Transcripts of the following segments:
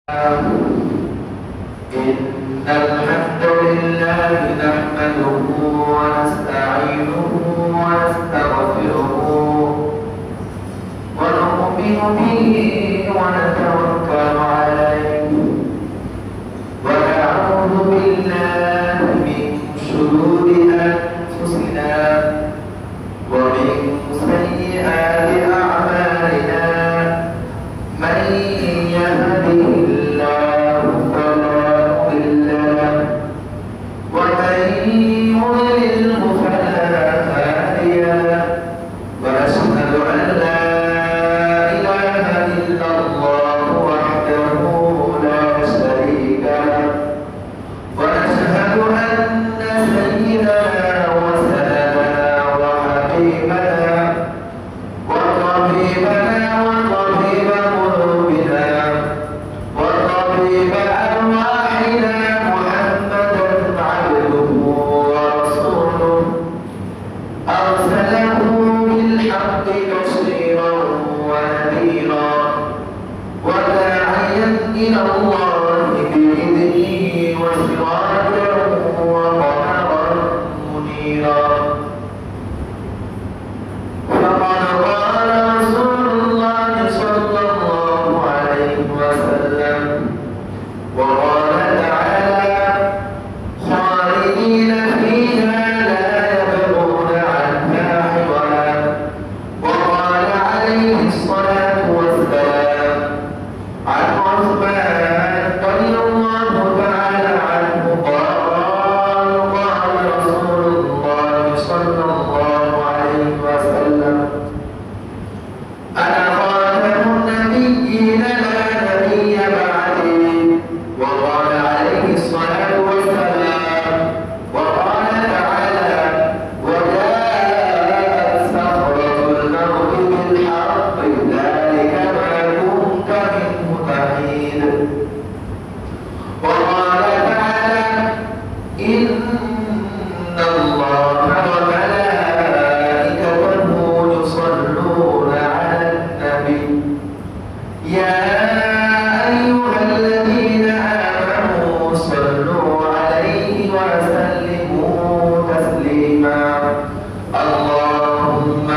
إن الحمد لله نحمده ونستعينه ونستغفره ونؤمن به ونتوكل عليه ونعوذ بالله من شرور أنفسنا ومن سيئات أعمالنا من يهده الله فلا مضل له ومن يضلله فلا هادي له وأشهد أن لا إله إلا الله وحده لا شريك له وأشهد أن سيدنا وسندنا وحبيبنا وطبيبنا وطبيب قلوبنا وطبيب أرواحنا محمدا عبده ورسوله أرسله بالحق بشيرا ونذيرا وداعيا إلى الله بإذنه وسراجا وقمرا منيرا فقد قال رسول الله صلى الله عليه وسلم وقال تعالى خالدين فيها لا يبغون عنها حولا وقال عليه الصلاة والسلام عن عثمان رضي الله تعالى عنه قال رسول الله صلى الله عليه وسلم أنا خاتم النبيين لا نبي بعدي وقال عليه الصلاة والسلام وقال تعالى وجاءت سكرة الموت بالحق ذلك ما كنت منه تحيد وقال تعالى إن الله وملائكته يصلون على النبي يا أيها الذين آمنوا صلوا عليه وسلموا تسليما اللهم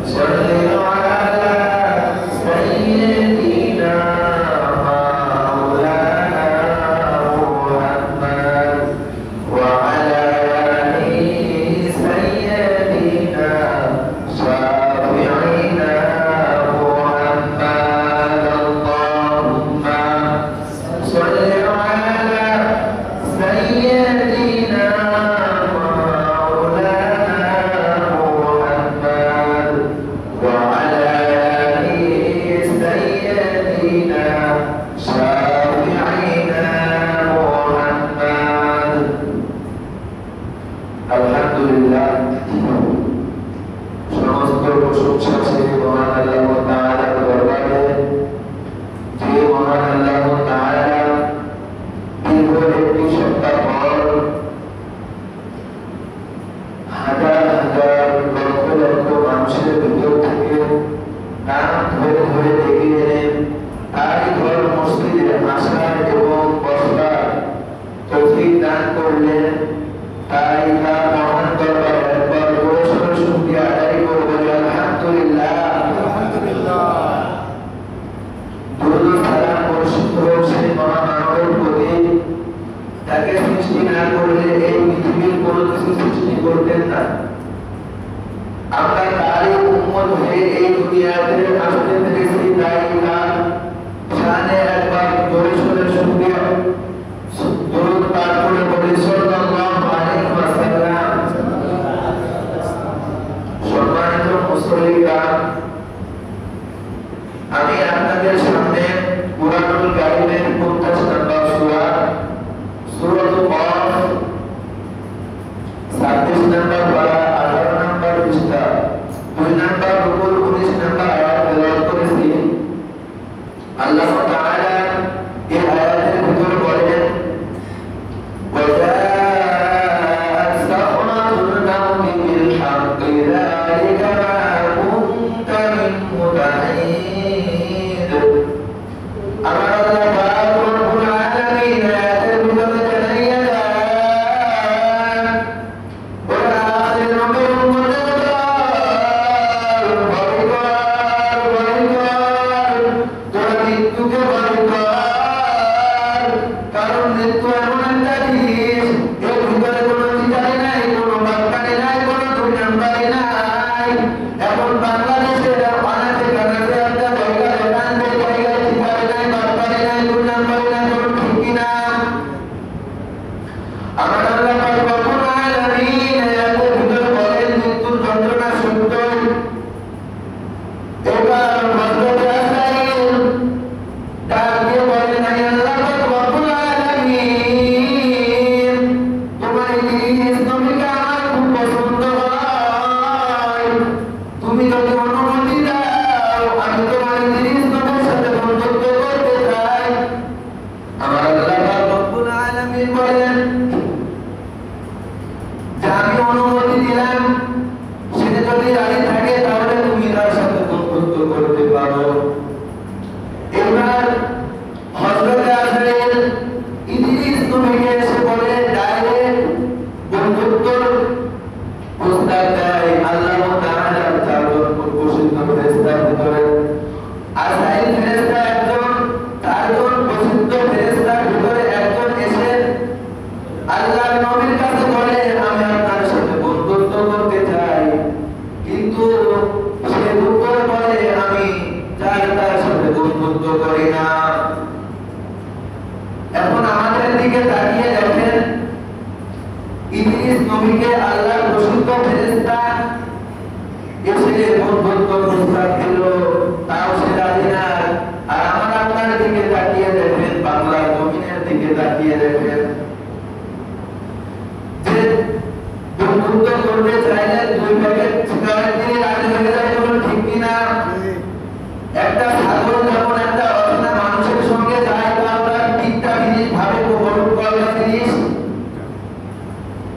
صل على سيدنا مولانا محمد وعلى آل سيدنا شافعنا محمد اللهم صل على سيدنا مولانا محمد وعلى آل سيدنا شافعنا محمد আলহামদুলিল্লাহ সমস্ত প্রশংসা সেই মহান আল্লাহ তাআলার দরবারে যে মহান আল্লাহ তাআলা দীর্ঘ একটি সপ্তাহ পর হাজার হাজার লক্ষ লক্ষ মানুষের ভিতর থেকে নাম ধরে ধরে ডেকে এলেন তারই ঘর মসজিদে আসার এবং বসবার তৌফিক দান করলেন তাই তার মহান দরবারে একবার জোরে সোরে শুকরিয়া আদায় করব যে আলহামদুলিল্লাহ দুরূদ ও সালাম বর্ষিত হোক সেই মহামানবের প্রতি তাকে সৃষ্টি না করলে এই পৃথিবীর কোনো কিছু সৃষ্টি করতেন না আমরা তারই উম্মত হয়ে এই দুনিয়াতে আসতে পেরেছি তাই তার শানে একবার জোরে সোরে শুকরিয়া দুরূদ পাঠ করে বলি সাল্লাল্লাহু আলাইহি ওয়াসাল্লাম সম্মানিত মুসল্লিগণ আমি আপনাদের সামনে কুরআনুল কারীমের 50 নম্বর সূরা সূরাতুল কফ 26 নম্বর পারা 18 নম্বর পৃষ্ঠা 2 নম্বর রুকু 19 নম্বর আয়াত তেলাওয়াত করেছি আল্লাহ তাআলা এই আয়াতের ভিতরে বলেন وجاءت سكرة الموت بالحق ذلك ما كنت منه تحيد আমার আল্লাহ ভয় কর, কারণ মৃত্যু এমন একটা জিনিস, এর ভিতরে কোনো চিটাই নাই, কোনো বাক্কানি নাই, কোনো দুই নাম্বারি নাই। এখন বাংলাদেশের অনাথে কানাথে একটা জায়গায় একান্তে জায়গায় চিটাই নাই, বাক্কানি নাই, দুই নাম্বারি নাই, কোনো ঠিক কিনা? আমার আল্লাহ পাক রব্বুল আলামিন আয়াতের ভিতরে বলেন মৃত্যুর যন্ত্রণা সত্য। এবার হযরত আজরাইল ডাক দিয়ে বলেন, হে আল্লাহ পাক রব্বুল আলামিন, তোমার ইদ্রিস নবীকে আমার খুব পছন্দ হয়, তুমি যদি অনুমতি দাও আমি তোমার ইদ্রিস নবীর সাথে বন্ধুত্ব করতে চাই। আমার আল্লাহ পাক রব্বুল আলামিন বলেন, আমি অনুমতি দিলাম, সে যদি রাজি থাকে তাহলে তুমি তার সাথে বন্ধুত্ব করতে পারো। এবার হযরত আজরাইল ইদ্রিস নবীকে এসে বলে ডাইরেক্ট বন্ধুত্বর প্রস্তাব দেয়। আল্লাহ তাআলা চারজন প্রসিদ্ধ ফেরেশতার ভিতরে আজরাইল ফেরেশতা একজন, চারজন প্রসিদ্ধ ফেরেশতার ভিতরে একজন এসে আল্লাহর নবীর কাছে বলে, আমি আপনার সাথে বন্ধুত্ব করতে চাই, কিন্তু সে উত্তর বলে, আমি চাই তার সাথে বন্ধুত্ব করি না। এখন আমাদের দিকে তাকিয়ে দেখেন, ইদ্রিস নবীকে আল্লাহর প্রসিদ্ধ ফেরেশতা এসে বন্ধুত্ব প্রস্তাব দিল, তাও সে রাজি না। আর আমার আপনার দিকে তাকিয়ে দেখেন, বাংলার জমিনের দিকে তাকিয়ে দেখেন, বন্ধুত্ব করতে চাইলে দুই প্যাকেট সিগারেট দিয়ে রাজি হয়ে যায়, বলুন ঠিক কিনা? একটা ছাগল যখন একটা অচেনা মানুষের সঙ্গে যায়, তাহলে তিনটা জিনিস ভাবে গ্রহণ করবে।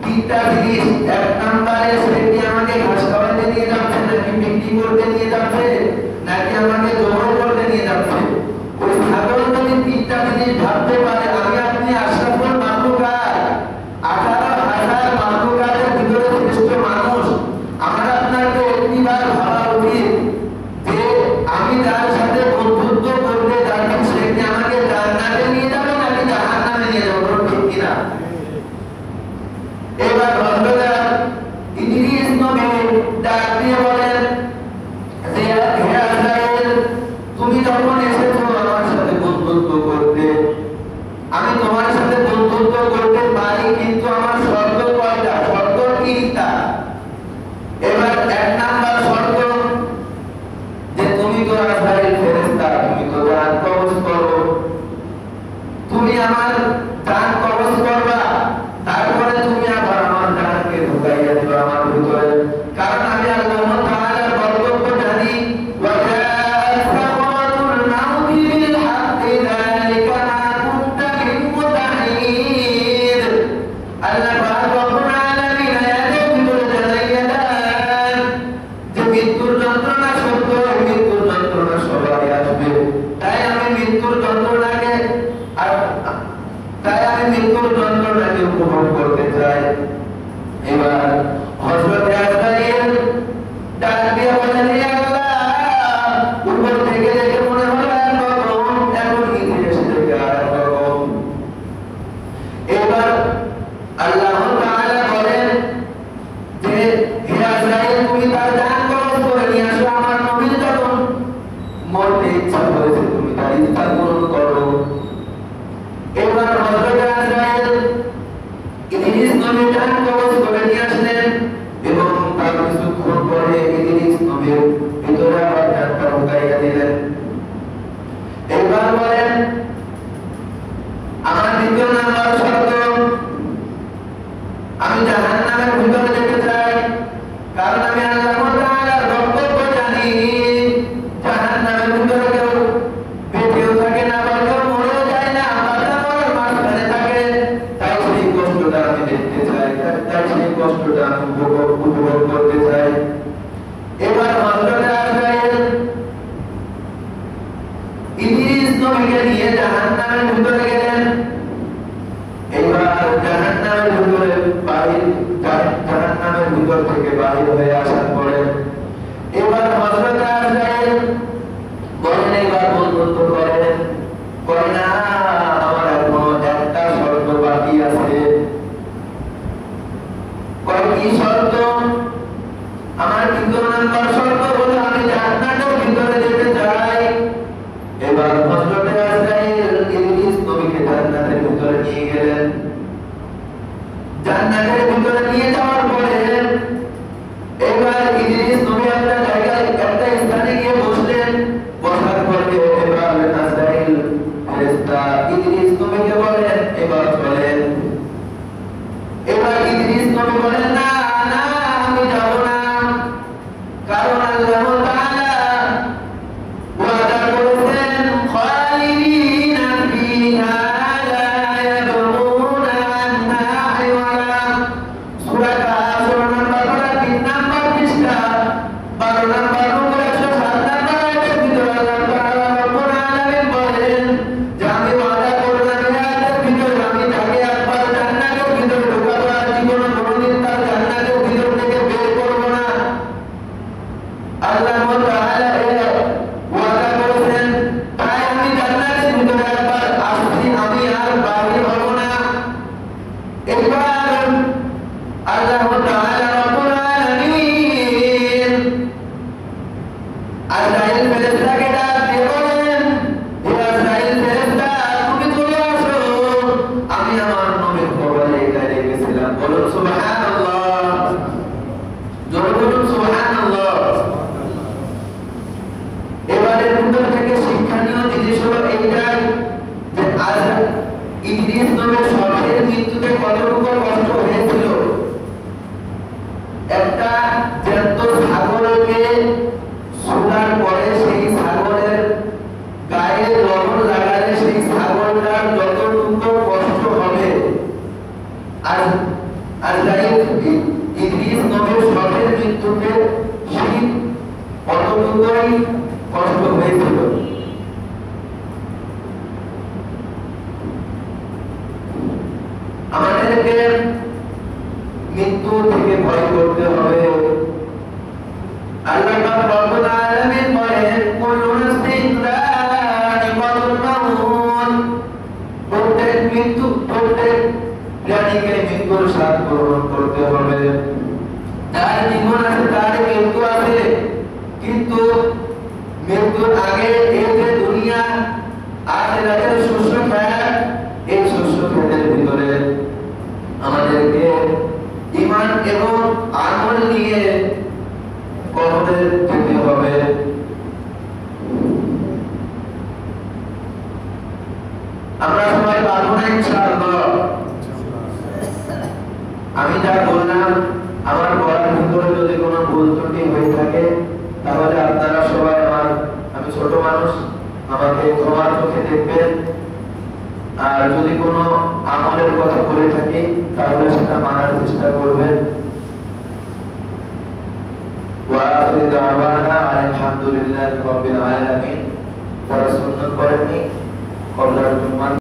তিনটা জিনিস, এক নম্বরে সে কি আমাকে ঘাস খাওয়াতে নিয়ে যাচ্ছে, নাকি বিক্রি করতে নিয়ে যাচ্ছে, নাকি আমাকে জোর করতে নিয়ে যাচ্ছে। ওই ছাগল যদি তিনটা জিনিস ভাবতে পারে, আমি আপনি আশরাফুল মাখলুকাত, 18,000 মাখলুকাতের ভিতরে শ্রেষ্ঠ মানুষ, আমার আপনাকে একটিবার ভাবা উচিত যে আমি যার সাথে বন্ধুত্ব করতে যাচ্ছি সে কি আমাকে জান্নাতে নিয়ে যাবে নাকি জাহান্নামে নিয়ে যাবে, ঠিক কিনা? এবার হযরত ইদ্রিস নবী ডাক দিয়ে বলেন যে, হে আজরাইল, তুমি যখন এসেছো আমার সাথে বন্ধুত্ব করতে, আমি তোমার সাথে বন্ধুত্ব করতে পারি, কিন্তু আমার শর্ত কয়টা? শর্ত তিনটা। এবার এক নাম্বার শর্ত যে তুমি তো আজরাইল ফেরেশতা, তুমি তো জান কবজ করো, তুমি আমার জান কবজ করবা, তারপরে তুমি আবার আমার জানকে ঢুকাইয়া দিবা আমার ভিতরে। কারণ আমি আল্লাহ তাআলার বক্তব্য জানি, ওয়া জাআত সাকরাতুল মাউতি বিল হাক্কি যালিকা মা কুনতা মিনহু তাহীদ। আল্লাহ পাক রব্বুল আলামিন আয়াতের ভিতরে জানাইয়া দেন যে মৃত্যুর যন্ত্রণা সত্য, মৃত্যুর যন্ত্রণা সবাই আসবে। তাই আমি মৃত্যুর যন্ত্রণাকে উপভোগ করতে চাই। এবার হযরত আজরাইল ডাক দিয়ে বলেন, হে আল্লাহ, উপর থেকে দেখে মনে হলো একরকম, এখন ইদ্রিস থেকে আরেকরকম। এবার আল্লাহ তাআলা বলেন যে, হে আজরাইল, তুমি তার জান কবজ করে নিয়ে আসো, আমার নবীর যখন মরতে ইচ্ছা হয়েছে তুমি তার ইচ্ছা পূরণ করো। এবার হযরত আজরাইল ইদ্রিস নবীর জান কবজ করে নিয়ে আসলেন এবং তার কিছুক্ষণ পরে ইদ্রিস নবীর ভিতরে আবার জানটা ঢুকাইয়া দিলেন। এবার বলেন, আমার দ্বিতীয় নাম্বার শর্ত, আমি জাহান্নামের ভিতরে যেতে চাই, কারণ আমি আল্লাহ তাআলার বক্তব্য জানি, জাহান্নামের ভিতরে কেউ বেঁচেও থাকে না, আবার কেউ মরেও যায় না, বাঁচা মরার মাঝখানে থাকে। তাই সেই কষ্টটা আমি দেখতে চাই, তাই কয় না, আমার এখনো একটা শর্ত বাকি আছে। কয় কি শর্ত? আমার 3 নাম্বার শর্ত হলো আমি জান্নাতের ভিতরে যেতে চাই। এবার হযরত আজরাইল ইদ্রিস নবীকে জান্নাতের ভিতরে নিয়ে গেলেন। জান্নাতের ভিতরে নিয়ে যাওয়ার পরে এবার ইদ্রিস নবী একটা জায়গায় একটা স্থানে গিয়ে বসলেন। বসার পরে এবার আজরাইল ফেরেশতা ইদ্রিস নবীকে বলেন এবার চলেন। এবার ইদ্রিস নবী বলেন না না, আমি যাব না, কারণ আল্লাহ তাআলা ওয়াদা করেছেন খালিদিনা ফিহা লা ইয়াবগুনা আনহা হিওয়ালা। সূরা কাহফ নম্বর 3 নম্বর পৃষ্ঠা 12 নম্বর 107 নম্বর আয়াতের ভিতরে আল্লাহ তাআলা রব্বুল আলামিন বলেন যে আমি ওয়াদা করলাম ইয়াদের ভিতরে আমি তাকে একবার জান্নাতের ভিতরে ঢোকাবো, আর জীবনে কোনোদিন তার জান্নাতের ভিতর থেকে বের করব না। আল্লাহ তাআলা ওয়াদা করেছেন, তাই আমি জান্নাতের ভিতরে একবার আসছি, আমি আর বাহির হব না। এবার আল্লাহ তাআলা রব্বুল আলামিন আজরাইল ফেরেশতাকে ডাক দিয়ে বলেন, হে আজরাইল ফেরেশতা, তুমি চলে আসো, আমি আমার নবীর কবরে এখানে গেছিলাম। বলুন সুবহানাল্লাহ, জোরে বলুন সুবহানাল্লাহ। এবারে ভিতর থেকে শিক্ষণীয় জিনিস হলো এইটাই যে আজ ইদ্রিস নবীর শখের মৃত্যুতে কতটুকু কষ্ট হয়েছিল। একটা জ্যান্ত ছাগলকে শোনার পরে সেই ছাগলের গায়ে লবণ লাগালে সেই ছাগলটার যতটুকু কষ্ট হবে, আর আজরাইল ইদ্রিস নবীর শখের মৃত্যুতে সেই কতটুকুই কষ্ট হয়েছিল। আমাদেরকে মৃত্যু থেকে ভয় করতে হবে। আল্লাহ পাক রব্বুল আলামিন বলেন, কুল্লু নাফসিন যায়িকাতুল মাউত। প্রত্যেক প্রাণীকে মৃত্যুর স্বাদ গ্রহণ করতে হবে। যার জীবন আছে তার মৃত্যু আছে, কিন্তু মৃত্যুর আগে এই যে দুনিয়া আখিরাতের শস্য খাত, এই শস্য খাতের ভিতরে আমাদেরকে ঈমান এবং আমল নিয়ে কবরে যেতে হবে। আমরা সবাই পারবো না ইনশাআল্লাহ। আমি যা বললাম আমার বলার ভিতরে যদি কোনো ভুল ত্রুটি হয়ে থাকে তাহলে আপনারা সবাই আমি ছোট মানুষ, আমাকে ক্ষমার চোখে দেখবেন। আর যদি কোনো আমলের কথা বলে থাকি তাহলে সেটা মানার চেষ্টা করবেন। ওয়া আখিরু দাওয়ানা আলহামদুলিল্লাহি রাব্বিল আলামিন। যারা সুন্নাত করেননি কবলার জুম্মা